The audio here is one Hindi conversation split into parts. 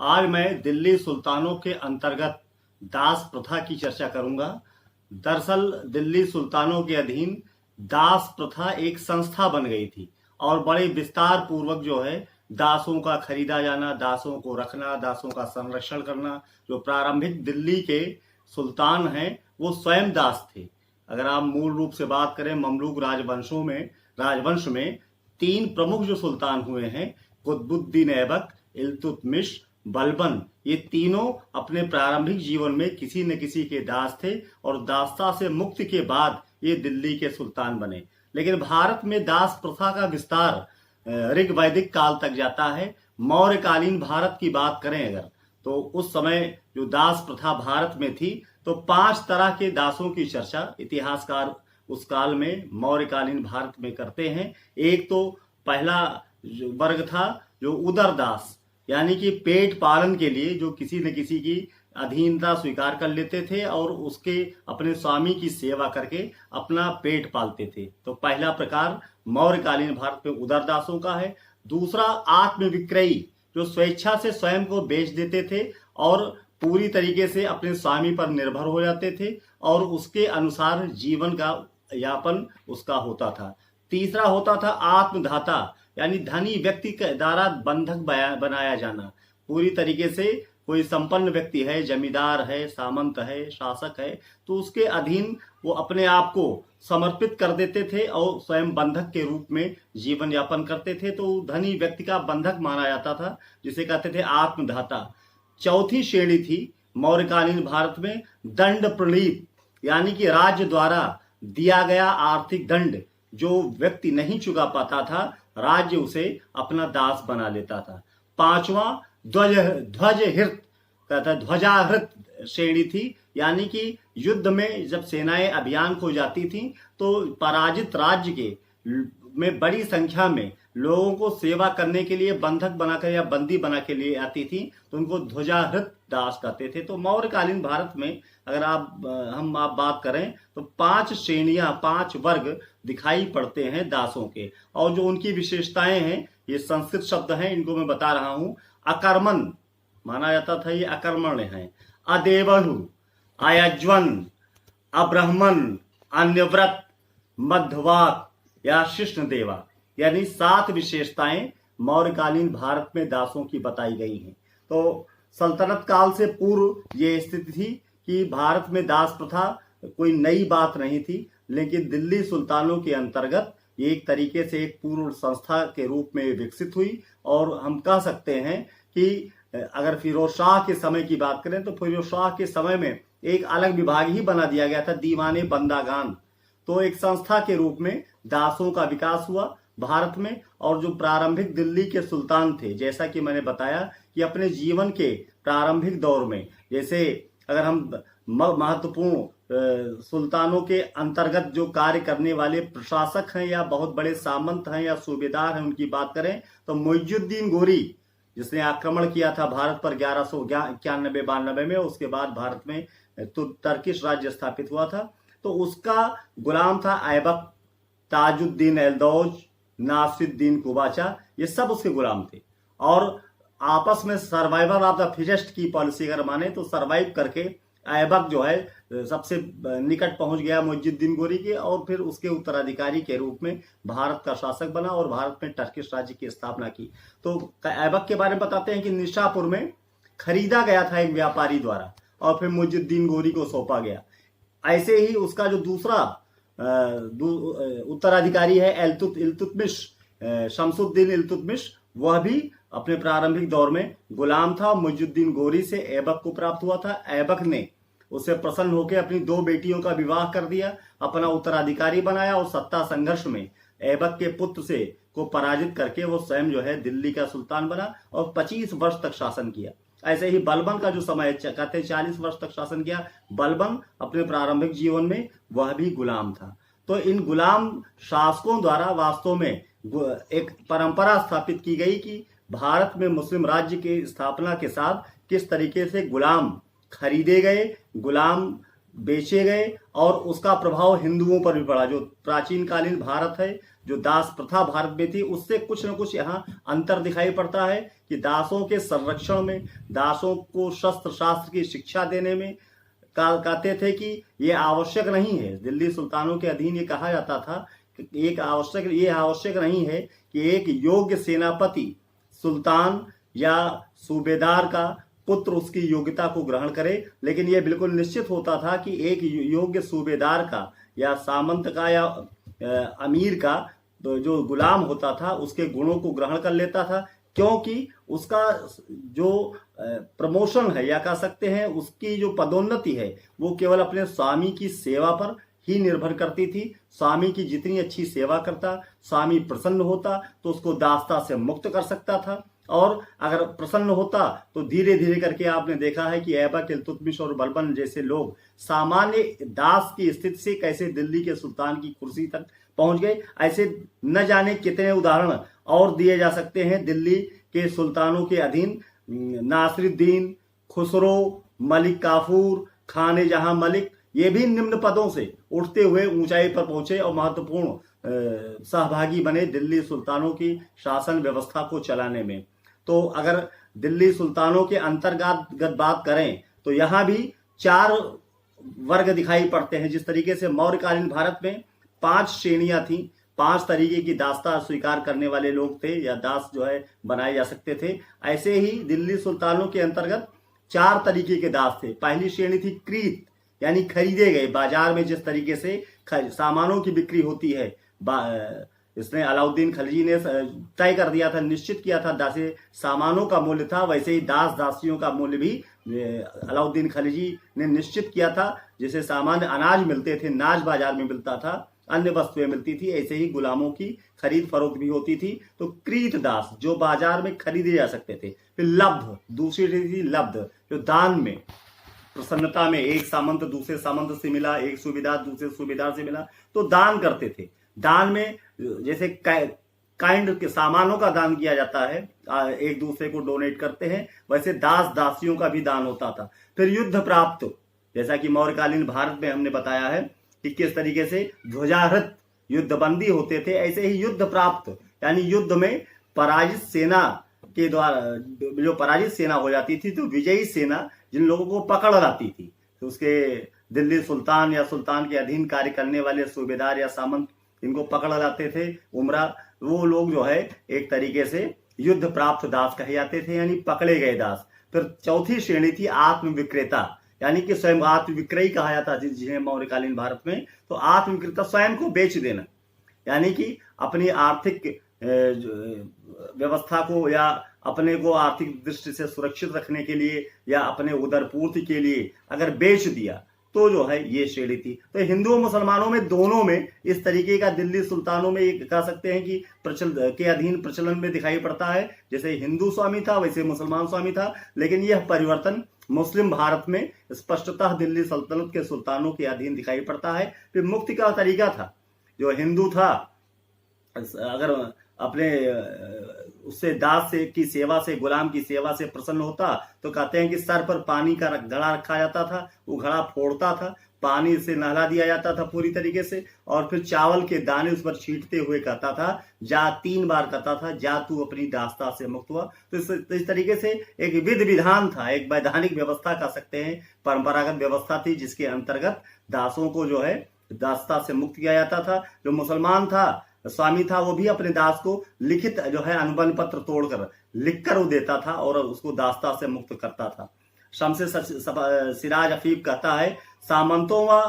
आज मैं दिल्ली सुल्तानों के अंतर्गत दास प्रथा की चर्चा करूंगा। दरअसल दिल्ली सुल्तानों के अधीन दास प्रथा एक संस्था बन गई थी और बड़े विस्तार पूर्वक जो है दासों का खरीदा जाना, दासों को रखना, दासों का संरक्षण करना। जो प्रारंभिक दिल्ली के सुल्तान हैं वो स्वयं दास थे। अगर आप मूल रूप से बात करें ममलूक राजवंश में तीन प्रमुख जो सुल्तान हुए हैं, कुतुबुद्दीन ऐबक, इल्तुतमिश, बलबन, ये तीनों अपने प्रारंभिक जीवन में किसी न किसी के दास थे और दासता से मुक्ति के बाद ये दिल्ली के सुल्तान बने। लेकिन भारत में दास प्रथा का विस्तार ऋग वैदिक काल तक जाता है। मौर्यकालीन भारत की बात करें अगर, तो उस समय जो दास प्रथा भारत में थी तो 5 तरह के दासों की चर्चा इतिहासकार उस काल में मौर्यकालीन भारत में करते हैं। एक तो पहला वर्ग था जो उदरदास, यानी कि पेट पालन के लिए जो किसी न किसी की अधीनता स्वीकार कर लेते थे और उसके अपने स्वामी की सेवा करके अपना पेट पालते थे। तो पहला प्रकार मौर्यकालीन भारत में उदरदासों का है। दूसरा आत्मविक्रयी, जो स्वेच्छा से स्वयं को बेच देते थे और पूरी तरीके से अपने स्वामी पर निर्भर हो जाते थे और उसके अनुसार जीवन का यापन उसका होता था। तीसरा होता था आत्मधाता, यानी धनी व्यक्ति के द्वारा बंधक बनाया जाना। पूरी तरीके से कोई संपन्न व्यक्ति है, जमींदार है, सामंत है, शासक है, तो उसके अधीन वो अपने आप को समर्पित कर देते थे और स्वयं बंधक के रूप में जीवन यापन करते थे। तो धनी व्यक्ति का बंधक माना जाता था, जिसे कहते थे आत्मधाता। चौथी श्रेणी थी मौर्यकालीन भारत में दंड प्रलीप, यानी कि राज्य द्वारा दिया गया आर्थिक दंड जो व्यक्ति नहीं चुका पाता था, राज्य उसे अपना दास बना लेता था। पांचवा ध्वजाहृत श्रेणी थी, यानी कि युद्ध में जब सेनाएं अभियान को जाती थीं तो पराजित राज्य के में बड़ी संख्या में लोगों को सेवा करने के लिए बंधक बनाकर या बंदी बना के लिए आती थी, तो उनको ध्वजाहृत दास कहते थे। तो मौर्यकालीन भारत में अगर आप बात करें तो 5 श्रेणियां, 5 वर्ग दिखाई पड़ते हैं दासों के। और जो उनकी विशेषताएं हैं, ये संस्कृत शब्द हैं, इनको मैं बता रहा हूं। अकर्मण माना जाता था, ये अकर्मण्य है। अदेवहु, अयज्वन, अब्राह्मण, अन्यव्रत, मध्यवाक या शिष्ण देवा, यानी 7 विशेषताएं मौर्यकालीन भारत में दासों की बताई गई हैं। तो सल्तनत काल से पूर्व ये स्थिति थी कि भारत में दास प्रथा कोई नई बात नहीं थी, लेकिन दिल्ली सुल्तानों के अंतर्गत ये एक तरीके से एक पूर्ण संस्था के रूप में विकसित हुई। और हम कह सकते हैं कि अगर फिरोज शाह के समय की बात करें तो फिरोज शाह के समय में एक अलग विभाग ही बना दिया गया था, दीवाने बंदागान। तो एक संस्था के रूप में दासों का विकास हुआ भारत में। और जो प्रारंभिक दिल्ली के सुल्तान थे, जैसा कि मैंने बताया कि अपने जीवन के प्रारंभिक दौर में, जैसे अगर हम महत्वपूर्ण सुल्तानों के अंतर्गत जो कार्य करने वाले प्रशासक हैं या बहुत बड़े सामंत हैं या सूबेदार हैं, उनकी बात करें तो मुइजुद्दीन गोरी, जिसने आक्रमण किया था भारत पर 1191-92 में, उसके बाद भारत में तुर्किश राज्य स्थापित हुआ था, तो उसका गुलाम था ऐबक, ताजुद्दीन एल्दौज, नासिरुद्दीन कुबाचा, ये सब उसके गुलाम थे। और आपस में सर्वाइवल ऑफ द फिटेस्ट की पॉलिसी अगर माने तो सर्वाइव करके ऐबक जो है सबसे निकट पहुंच गया मुइजुद्दीन गोरी के, और फिर उसके उत्तराधिकारी के रूप में भारत का शासक बना और भारत में टर्किश राज्य की स्थापना की। तो ऐबक के बारे में बताते हैं कि निशापुर में खरीदा गया था एक व्यापारी द्वारा और फिर मुइजुद्दीन गोरी को सौंपा गया। ऐसे ही उसका जो दूसरा उत्तराधिकारी है इल्तुतमिश, शमसुद्दीन इल्तुतमिश, वह भी अपने प्रारंभिक दौर में गुलाम था। मुइजुद्दीन गोरी से ऐबक को प्राप्त हुआ था। ऐबक ने उससे प्रसन्न होकर अपनी 2 बेटियों का विवाह कर दिया, अपना उत्तराधिकारी बनाया और सत्ता संघर्ष में ऐबक के पुत्र को पराजित करके वो स्वयं जो है दिल्ली का सुल्तान बना और 25 वर्ष तक शासन किया। ऐसे ही बलबन का जो समय कहते 40 वर्ष तक शासन किया। बलबन अपने प्रारंभिक जीवन में वह भी गुलाम था। तो इन गुलाम शासकों द्वारा वास्तव में एक परंपरा स्थापित की गई कि भारत में मुस्लिम राज्य की स्थापना के साथ किस तरीके से गुलाम खरीदे गए, गुलाम बेचे गए और उसका प्रभाव हिंदुओं पर भी पड़ा। जो प्राचीन कालीन भारत है, जो दास प्रथा भारत में थी, उससे कुछ न कुछ यहाँ अंतर दिखाई पड़ता है कि दासों के संरक्षण में, दासों को शस्त्र शास्त्र की शिक्षा देने में कहते थे कि ये आवश्यक नहीं है। दिल्ली सुल्तानों के अधीन ये कहा जाता था कि ये आवश्यक नहीं है कि एक योग्य सेनापति सुल्तान या सूबेदार का पुत्र उसकी योग्यता को ग्रहण करे, लेकिन यह बिल्कुल निश्चित होता था कि एक योग्य सूबेदार का या सामंत का या अमीर का जो गुलाम होता था उसके गुणों को ग्रहण कर लेता था, क्योंकि उसका जो प्रमोशन है या कह सकते हैं उसकी जो पदोन्नति है वो केवल अपने स्वामी की सेवा पर ही निर्भर करती थी। स्वामी की जितनी अच्छी सेवा करता, स्वामी प्रसन्न होता तो उसको दासता से मुक्त कर सकता था, और अगर प्रसन्न होता तो धीरे धीरे करके आपने देखा है कि ऐबक, इल्तुतमिश और बलबन जैसे लोग सामान्य दास की स्थिति से कैसे दिल्ली के सुल्तान की कुर्सी तक पहुंच गए। ऐसे न जाने कितने उदाहरण और दिए जा सकते हैं। दिल्ली के सुल्तानों के अधीन नासिरुद्दीन, खुसरो, मलिक काफूर, खाने जहां मलिक, ये भी निम्न पदों से उठते हुए ऊंचाई पर पहुंचे और महत्वपूर्ण सहभागी बने दिल्ली सुल्तानों की शासन व्यवस्था को चलाने में। तो अगर दिल्ली सुल्तानों के अंतर्गत बात करें तो यहाँ भी 4 वर्ग दिखाई पड़ते हैं। जिस तरीके से मौर्यकालीन भारत में 5 श्रेणियां थी, 5 तरीके की दास्ता स्वीकार करने वाले लोग थे या दास जो है बनाए जा सकते थे, ऐसे ही दिल्ली सुल्तानों के अंतर्गत 4 तरीके के दास थे। पहली श्रेणी थी क्रीत, यानी खरीदे गए। बाजार में जिस तरीके से सामानों की बिक्री होती है, इसने अलाउद्दीन खलजी ने तय कर दिया था, निश्चित किया था दासे सामानों का मूल्य था, वैसे ही दास दासियों का मूल्य भी अलाउद्दीन खलजी ने निश्चित किया था। जैसे सामान्य अनाज मिलते थे, नाज बाजार में मिलता था, अन्य वस्तुएं मिलती थी, ऐसे ही गुलामों की खरीद फरोख्त भी होती थी। तो क्रीत दास जो बाजार में खरीदे जा सकते थे। फिर लब्ध, दूसरी थी लब्ध, जो दान में, प्रसन्नता में, एक सामंत दूसरे सामंत से मिला, एक सूबेदार दूसरे सूबेदार से मिला तो दान करते थे। दान में जैसे काइंड के सामानों का दान किया जाता है, एक दूसरे को डोनेट करते हैं, वैसे दास दासियों का भी दान होता था। फिर युद्ध प्राप्त, जैसा कि मौर्यकालीन भारत में हमने बताया है कि किस तरीके से ध्वजाहृत युद्धबंदी होते थे, ऐसे ही युद्ध प्राप्त यानी युद्ध में पराजित सेना के द्वारा, जो पराजित सेना हो जाती थी तो विजयी सेना जिन लोगों को पकड़ लाती थी, तो उसके दिल्ली सुल्तान या सुल्तान के अधीन कार्य करने वाले सूबेदार या सामंत इनको पकड़ लाते थे, उमरा, वो लोग जो है एक तरीके से युद्ध प्राप्त दास कहे जाते थे, यानी पकड़े गए दास। फिर चौथी श्रेणी थी आत्म विक्रेता, यानी कि स्वयं आत्म विक्रयी कहा जाता था जिन्हें मौर्यकालीन भारत में। तो आत्म विक्रेता स्वयं को बेच देना, यानी कि अपनी आर्थिक व्यवस्था को या अपने को आर्थिक दृष्टि से सुरक्षित रखने के लिए या अपने उदरपूर्ति के लिए अगर बेच दिया तो जो है ये श्रेणी थी। तो हिंदुओं मुसलमानों में दोनों में इस तरीके का दिल्ली सुल्तानों में एक कह सकते हैं कि के अधीन प्रचलन में दिखाई पड़ता है। जैसे हिंदू स्वामी था वैसे मुसलमान स्वामी था, लेकिन यह परिवर्तन मुस्लिम भारत में स्पष्टतः दिल्ली सल्तनत के सुल्तानों के अधीन दिखाई पड़ता है। फिर मुक्ति का तरीका था, जो हिंदू था अगर अपने उससे दास से की सेवा से, गुलाम की सेवा से प्रसन्न होता तो कहते हैं कि सर पर पानी का घड़ा रखा जाता था, वो घड़ा फोड़ता था, पानी से नहला दिया जाता था पूरी तरीके से, और फिर चावल के दाने उस पर छींटते हुए कहता था जा, 3 बार कहता था जा तू अपनी दास्ता से मुक्त हुआ। तो इस तरीके से एक विधि विधान था, एक वैधानिक व्यवस्था कह सकते हैं, परंपरागत व्यवस्था थी जिसके अंतर्गत दासों को जो है दास्ता से मुक्त किया जाता था। जो मुसलमान था, स्वामी था, वो भी अपने दास को लिखित जो है अनुबंध पत्र तोड़कर लिखकर वो देता था और उसको दास्ता से मुक्त करता था। शमसे सिराज अफीफ कहता है सामंतों व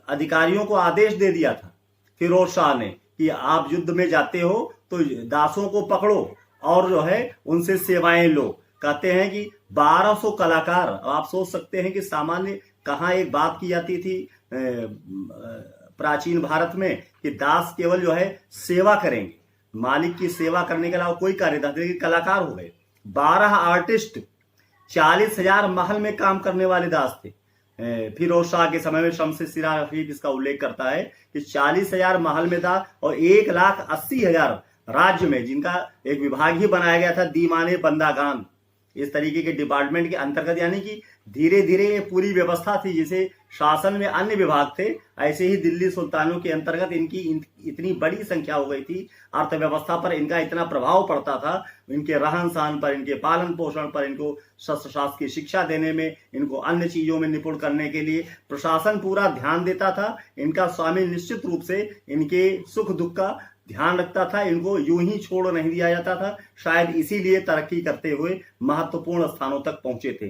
अधिकारियों को आदेश दे दिया था फिरोज शाह ने कि आप युद्ध में जाते हो तो दासों को पकड़ो और जो है उनसे सेवाएं लो। कहते हैं कि 1200 कलाकार, आप सोच सकते हैं कि सामान्य कहाँ एक बात की जाती थी प्राचीन भारत में कि दास केवल जो है सेवा करेंगे, मालिक की सेवा करने के अलावा कोई कार्य नहीं, कलाकार हो गए। 12 आर्टिस्ट, 40,000 महल में काम करने वाले दास थे। फिरोज शाह के समय में शमसे सिराज अफीफ इसका उल्लेख करता है कि 40,000 महल में था और 1,80,000 राज्य में, जिनका एक विभाग ही बनाया गया था दीवाने बंदागान, इस तरीके के डिपार्टमेंट के अंतर्गत। यानी कि धीरे धीरे ये पूरी व्यवस्था थी जिसे शासन में अन्य विभाग थे, ऐसे ही दिल्ली सुल्तानों के अंतर्गत इनकी इतनी बड़ी संख्या हो गई थी, अर्थव्यवस्था पर इनका इतना प्रभाव पड़ता था, इनके रहन सहन पर, इनके पालन पोषण पर, इनको शस्त्र शास्त्र की शिक्षा देने में, इनको अन्य चीजों में निपुण करने के लिए प्रशासन पूरा ध्यान देता था। इनका स्वामी निश्चित रूप से इनके सुख दुख का ध्यान रखता था, इनको यूं ही छोड़ नहीं दिया जाता था। शायद इसीलिए तरक्की करते हुए महत्वपूर्ण स्थानों तक पहुंचे थे।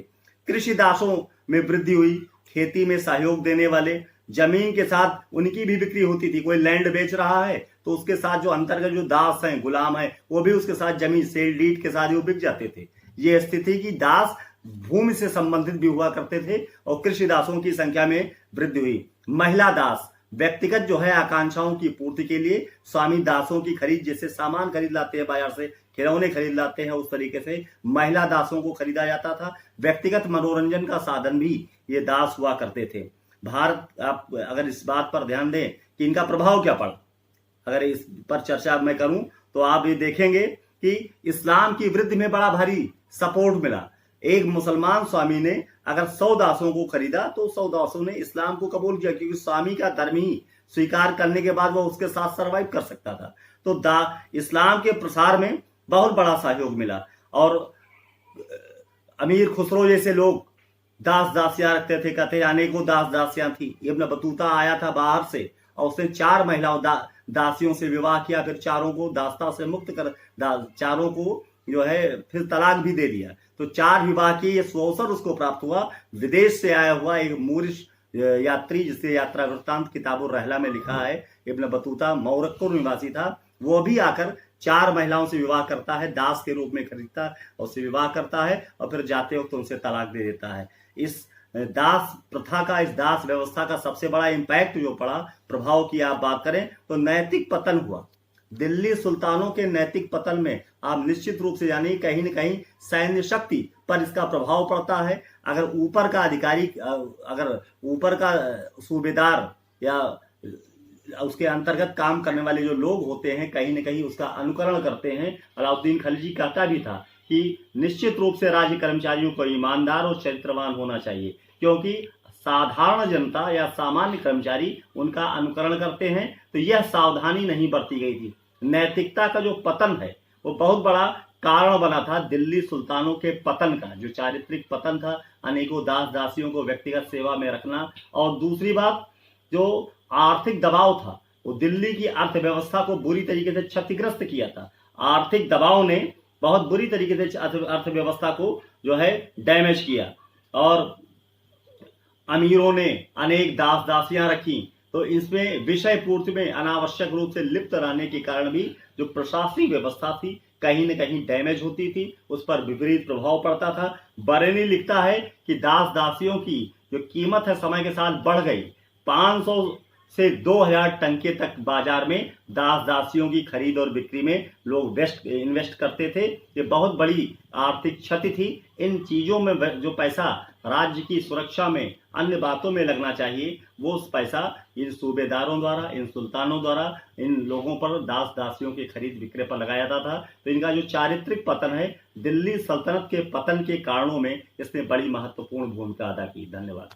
कृषि दासों में वृद्धि हुई, खेती में सहयोग देने वाले, जमीन के साथ उनकी भी बिक्री होती थी। कोई लैंड बेच रहा है तो उसके साथ जो अंतर्गत जो दास हैं, गुलाम हैं, वो भी उसके साथ जमीन सेल डीड के साथ वो बिक जाते थे। ये स्थिति की दास भूमि से संबंधित भी हुआ करते थे और कृषि दासों की संख्या में वृद्धि हुई। महिला दास व्यक्तिगत जो है आकांक्षाओं की पूर्ति के लिए स्वामी दासों की खरीद, जैसे सामान खरीद लाते हैं बाजार से, खिलौने खरीद लाते हैं, उस तरीके से महिला दासों को खरीदा जाता था। व्यक्तिगत मनोरंजन का साधन भी ये दास हुआ करते थे। भारत, आप अगर इस बात पर ध्यान दें कि इनका प्रभाव क्या पड़ा, अगर इस पर चर्चा मैं करूं तो आप ये देखेंगे कि इस्लाम की वृद्धि में बड़ा भारी सपोर्ट मिला। एक मुसलमान स्वामी ने अगर 100 दासों को खरीदा तो 100 दासों ने इस्लाम को कबूल किया, क्योंकि स्वामी का धर्म ही स्वीकार करने के बाद वो उसके साथ सरवाइव कर सकता था। तो इस्लाम के प्रसार में बहुत बड़ा सहयोग मिला। और अमीर खुसरो जैसे लोग दास दासियां रखते थे, कहते अनेकों दास दासियां थी। इब्न बतूता आया था बाहर से और उसने 4 महिलाओं दासियों से विवाह किया, फिर चारों को दास्ता से मुक्त कर, चारों को जो है फिर तलाक भी दे दिया। तो 4 विवाह की ये अवसर उसको प्राप्त हुआ। विदेश से आया हुआ एक मूरिश यात्री, जिसे यात्रा वृत्तांत किताबुर रहला में लिखा है, इब्न बतूता मोरक्को निवासी था। वो भी आकर 4 महिलाओं से विवाह करता है, दास के रूप में खरीदता और उससे विवाह करता है और फिर जाते वक्त उनसे तलाक दे देता है। इस दास प्रथा का, इस दास व्यवस्था का सबसे बड़ा इंपैक्ट जो पड़ा, प्रभाव की आप बात करें तो नैतिक पतन हुआ। दिल्ली सुल्तानों के नैतिक पतन में आप निश्चित रूप से जानिए कहीं न कहीं सैन्य शक्ति पर इसका प्रभाव पड़ता है। अगर ऊपर का अधिकारी, अगर ऊपर का सूबेदार या उसके अंतर्गत काम करने वाले जो लोग होते हैं, कहीं न कहीं उसका अनुकरण करते हैं। अलाउद्दीन खिलजी कहता भी था कि निश्चित रूप से राज्य कर्मचारियों को ईमानदार और चरित्रवान होना चाहिए, क्योंकि साधारण जनता या सामान्य कर्मचारी उनका अनुकरण करते हैं। तो यह सावधानी नहीं बरती गई थी। नैतिकता का जो पतन है वो बहुत बड़ा कारण बना था दिल्ली सुल्तानों के पतन का, जो चारित्रिक पतन था, अनेकों दास दासियों को व्यक्तिगत सेवा में रखना। और दूसरी बात, जो आर्थिक दबाव था वो दिल्ली की अर्थव्यवस्था को बुरी तरीके से क्षतिग्रस्त किया था। आर्थिक दबाव ने बहुत बुरी तरीके से अर्थव्यवस्था को जो है डैमेज किया और अमीरों ने अनेक दास दासियां रखी। तो इसमें विषय पूर्ति में अनावश्यक रूप से लिप्त रहने के कारण भी जो प्रशासनिक व्यवस्था थी कहीं न कहीं डैमेज होती थी, उस पर विपरीत प्रभाव पड़ता था। बरेली लिखता है कि दास दासियों की जो कीमत है समय के साथ बढ़ गई। 500 से 2000 टंके तक बाजार में दास दासियों की खरीद और बिक्री में लोग इन्वेस्ट करते थे। ये बहुत बड़ी आर्थिक क्षति थी। इन चीजों में जो पैसा राज्य की सुरक्षा में, अन्य बातों में लगना चाहिए, वो उस पैसा इन सूबेदारों द्वारा, इन सुल्तानों द्वारा इन लोगों पर, दास दासियों के खरीद विक्रय पर लगाया जाता था। तो इनका जो चारित्रिक पतन है, दिल्ली सल्तनत के पतन के कारणों में इसने बड़ी महत्वपूर्ण भूमिका अदा की। धन्यवाद।